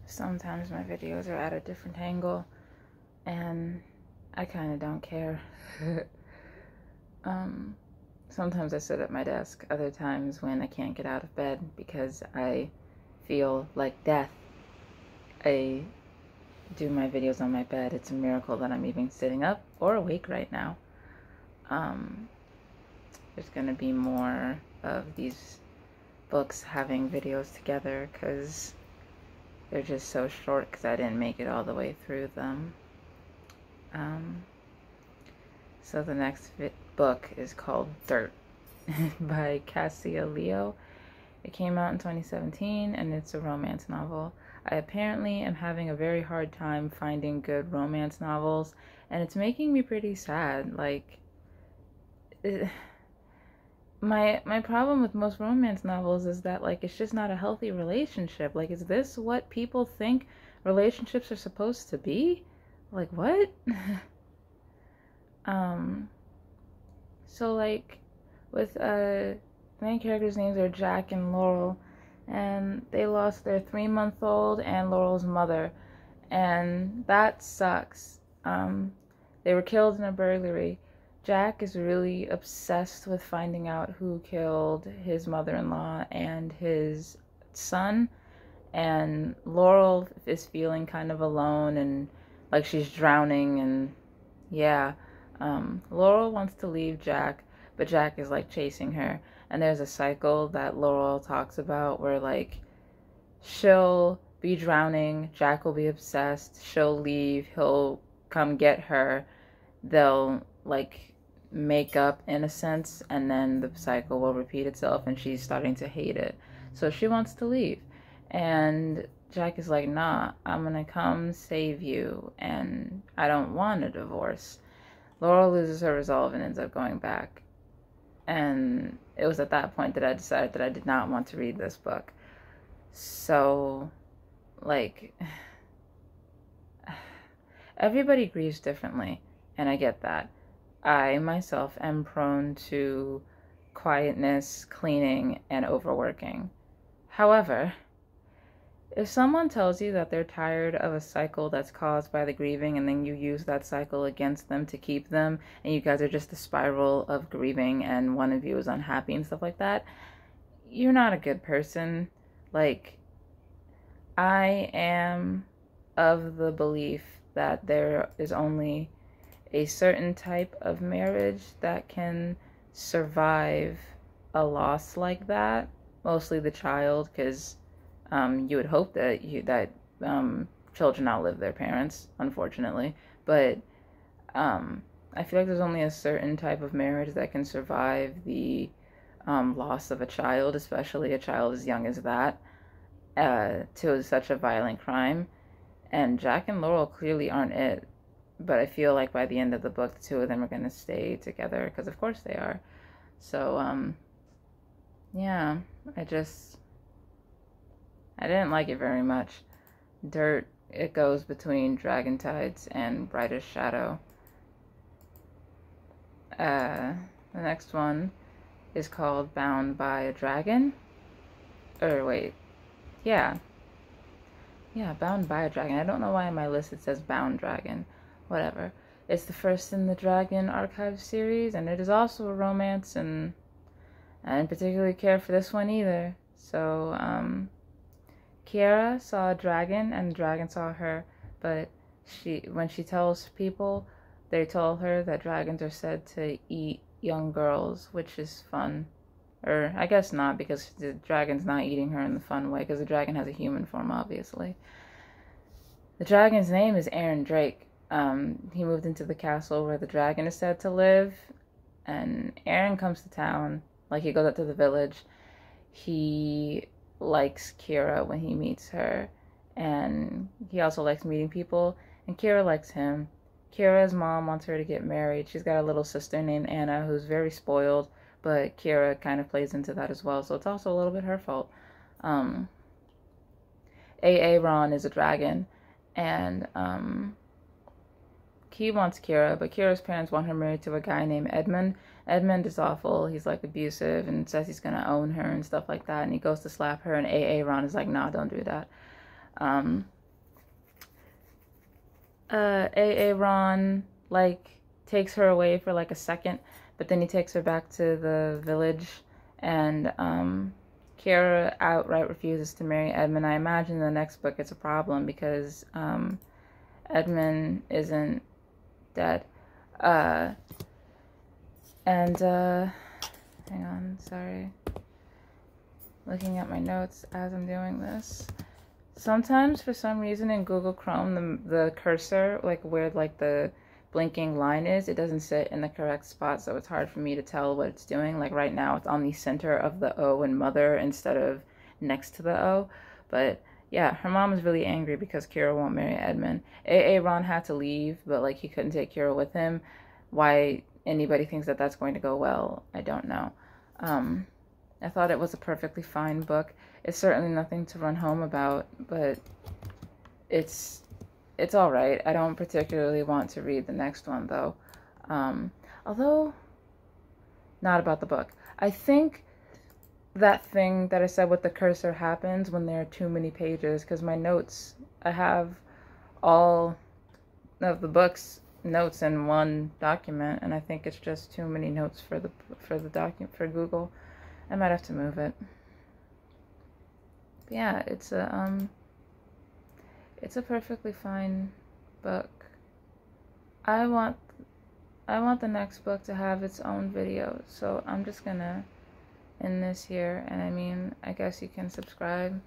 Sometimes my videos are at a different angle, and I kind of don't care. um, Sometimes I sit at my desk, other times when I can't get out of bed because I feel like death, I do my videos on my bed. It's a miracle that I'm even sitting up or awake right now. Um, there's going to be more of these books having videos together because they're just so short because I didn't make it all the way through them. Um, so the next book is called Dirt by Cassia Leo. It came out in 2017 and it's a romance novel. I apparently am having a very hard time finding good romance novels, and it's making me pretty sad. Like, my problem with most romance novels is that, like, it's just not a healthy relationship. Like, is this what people think relationships are supposed to be? Like, what? So like with main characters' names are Jack and Laurel, and they lost their 3-month-old and Laurel's mother, and that sucks. They were killed in a burglary. Jack is really obsessed with finding out who killed his mother-in-law and his son, and Laurel is feeling kind of alone and like she's drowning, and yeah. Laurel wants to leave Jack, but Jack is like chasing her. And there's a cycle that Laurel talks about where like she'll be drowning, Jack will be obsessed, she'll leave, he'll come get her, they'll like make up in a sense, and then the cycle will repeat itself and she's starting to hate it. So she wants to leave. And Jack is like, nah, I'm gonna come save you, and I don't want a divorce. Laurel loses her resolve and ends up going back. And it was at that point that I decided that I did not want to read this book. So, like, everybody grieves differently, and I get that. I myself am prone to quietness, cleaning, and overworking. However, if someone tells you that they're tired of a cycle that's caused by the grieving, and then you use that cycle against them to keep them, and you guys are just a spiral of grieving and one of you is unhappy and stuff like that, you're not a good person. Like, I am of the belief that there is only a certain type of marriage that can survive a loss like that, mostly the child, because you would hope that children outlive their parents, unfortunately. But I feel like there's only a certain type of marriage that can survive the loss of a child, especially a child as young as that, to such a violent crime. And Jack and Laurel clearly aren't it. But I feel like by the end of the book, the two of them are going to stay together, because of course they are. So, yeah, I didn't like it very much. Dirt, it goes between Dragon Tides and Brightest Shadow. The next one is called Bound by a Dragon. Or wait, yeah. Yeah, Bound by a Dragon. I don't know why on my list it says Bound Dragon. Whatever. It's the first in the Dragon Archive series, and it is also a romance, and I didn't particularly care for this one either. So, Kiera saw a dragon and the dragon saw her, but when she tells people, they told her that dragons are said to eat young girls, which is fun. Or I guess not, because the dragon's not eating her in the fun way, because the dragon has a human form, obviously. The dragon's name is Aaron Drake. He moved into the castle where the dragon is said to live, and Aaron comes to town, like he goes up to the village. He likes Kira when he meets her, and he also likes meeting people, and Kira likes him. Kira's mom wants her to get married. She's got a little sister named Anna who's very spoiled, but Kira kind of plays into that as well, so it's also a little bit her fault. Aaron is a dragon, and he wants Kira, but Kira's parents want her married to a guy named Edmund. Edmund is awful. He's like abusive and says he's gonna own her and stuff like that. And he goes to slap her, and Aaron is like, nah, don't do that. Aaron like takes her away for like a second, but then he takes her back to the village, and Kira outright refuses to marry Edmund. I imagine in the next book it's a problem because Edmund isn't dead. And hang on, sorry. Looking at my notes as I'm doing this. Sometimes, for some reason, in Google Chrome, the cursor, like where like the blinking line is, it doesn't sit in the correct spot, so it's hard for me to tell what it's doing. Like right now, it's on the center of the O in mother instead of next to the O. But yeah, her mom is really angry because Kira won't marry Edmund. Aaron had to leave, but like he couldn't take Kira with him. Why anybody thinks that that's going to go well, I don't know. I thought it was a perfectly fine book. It's certainly nothing to run home about, but it's all right. I don't particularly want to read the next one, though. Although, not about the book. I think that thing that I said with the cursor happens when there are too many pages, because my notes, I have all of the book's notes in one document, and I think it's just too many notes for the document for Google. I might have to move it. But yeah, it's a perfectly fine book. I want the next book to have its own video, so I'm just gonna end this here. And I mean, I guess you can subscribe.